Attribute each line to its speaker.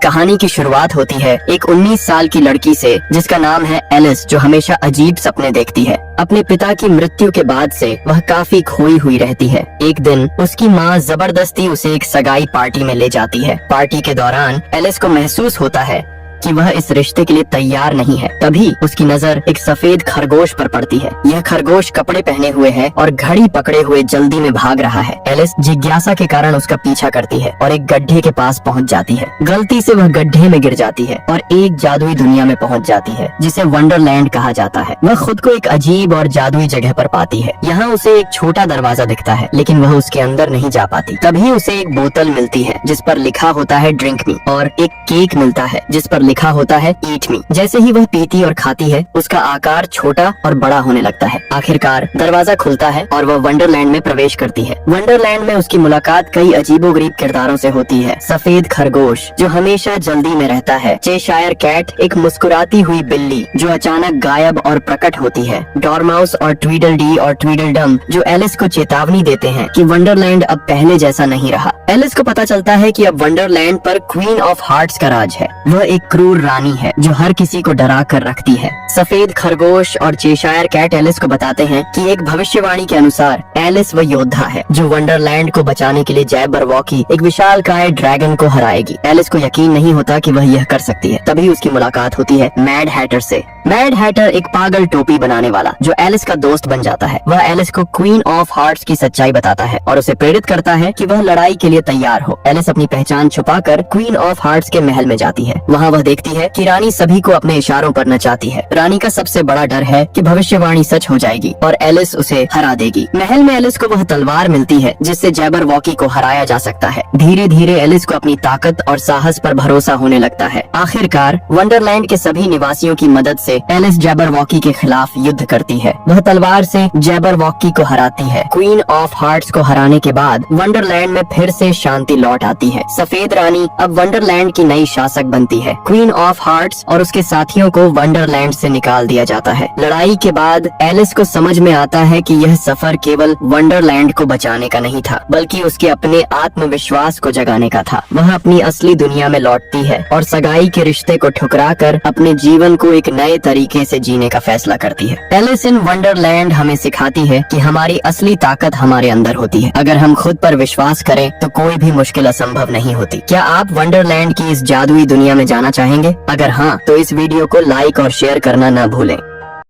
Speaker 1: कहानी की शुरुआत होती है एक 19 साल की लड़की से जिसका नाम है एलिस, जो हमेशा अजीब सपने देखती है। अपने पिता की मृत्यु के बाद से वह काफी खोई हुई रहती है। एक दिन उसकी माँ जबरदस्ती उसे एक सगाई पार्टी में ले जाती है। पार्टी के दौरान एलिस को महसूस होता है कि वह इस रिश्ते के लिए तैयार नहीं है। तभी उसकी नजर एक सफेद खरगोश पर पड़ती है। यह खरगोश कपड़े पहने हुए है और घड़ी पकड़े हुए जल्दी में भाग रहा है। एलिस जिज्ञासा के कारण उसका पीछा करती है और एक गड्ढे के पास पहुंच जाती है। गलती से वह गड्ढे में गिर जाती है और एक जादुई दुनिया में पहुंच जाती है जिसे वंडरलैंड कहा जाता है। वह खुद को एक अजीब और जादुई जगह पर पाती है। यहाँ उसे एक छोटा दरवाजा दिखता है, लेकिन वह उसके अंदर नहीं जा पाती। तभी उसे एक बोतल मिलती है जिस पर लिखा होता है ड्रिंक मी, और एक केक मिलता है जिस पर लिखा होता है ईट मी। जैसे ही वह पीती और खाती है, उसका आकार छोटा और बड़ा होने लगता है। आखिरकार दरवाजा खुलता है और वह वंडरलैंड में प्रवेश करती है। वंडरलैंड में उसकी मुलाकात कई अजीबोगरीब किरदारों से होती है। सफेद खरगोश जो हमेशा जल्दी में रहता है, चेशायर कैट एक मुस्कुराती हुई बिल्ली जो अचानक गायब और प्रकट होती है, डॉरमाउस और ट्वीडलडी और ट्वीडलडम जो एलिस को चेतावनी देते हैं कि वंडरलैंड अब पहले जैसा नहीं रहा। एलिस को पता चलता है कि अब वंडरलैंड पर क्वीन ऑफ हार्ट्स का राज है। वह एक क्रूर रानी है जो हर किसी को डरा कर रखती है। सफेद खरगोश और चेशायर कैट एलिस को बताते हैं कि एक भविष्यवाणी के अनुसार एलिस वह योद्धा है जो वंडरलैंड को बचाने के लिए जैबरवॉकी एक विशालकाय ड्रैगन को हराएगी। एलिस को यकीन नहीं होता कि वह यह कर सकती है। तभी उसकी मुलाकात होती है मैड हैटर से। मैड हैटर एक पागल टोपी बनाने वाला जो एलिस का दोस्त बन जाता है। वह एलिस को क्वीन ऑफ हार्ट्स की सच्चाई बताता है और उसे प्रेरित करता है कि वह लड़ाई के लिए तैयार हो। एलिस अपनी पहचान छुपाकर क्वीन ऑफ हार्ट्स के महल में जाती है। वहाँ वह देखती है कि रानी सभी को अपने इशारों पर नचाती है। रानी का सबसे बड़ा डर है कि भविष्यवाणी सच हो जाएगी और एलिस उसे हरा देगी। महल में एलिस को वह तलवार मिलती है जिससे जैबरवॉकी को हराया जा सकता है। धीरे धीरे एलिस को अपनी ताकत और साहस पर भरोसा होने लगता है। आखिरकार वंडरलैंड के सभी निवासियों की मदद से एलिस जैबरवॉकी के खिलाफ युद्ध करती है। वह तलवार से जैबरवॉकी को हराती है। क्वीन ऑफ हार्ट्स को हराने के बाद वंडरलैंड में फिर से शांति लौट आती है। सफेद रानी अब वंडरलैंड की नई शासक बनती है। क्वीन ऑफ हार्ट्स और उसके साथियों को वंडरलैंड से निकाल दिया जाता है। लड़ाई के बाद एलिस को समझ में आता है कि यह सफर केवल वंडरलैंड को बचाने का नहीं था, बल्कि उसके अपने आत्मविश्वास को जगाने का था। वह अपनी असली दुनिया में लौटती है और सगाई के रिश्ते को ठुकराकर अपने जीवन को एक नए तरीके से जीने का फैसला करती है। एलिस इन वंडरलैंड हमें सिखाती है कि हमारी असली ताकत हमारे अंदर होती है। अगर हम खुद पर विश्वास करें तो कोई भी मुश्किल असंभव नहीं होती। क्या आप वंडरलैंड की इस जादुई दुनिया में जाना चाहेंगे? अगर हाँ, तो इस वीडियो को लाइक और शेयर करना न भूलें।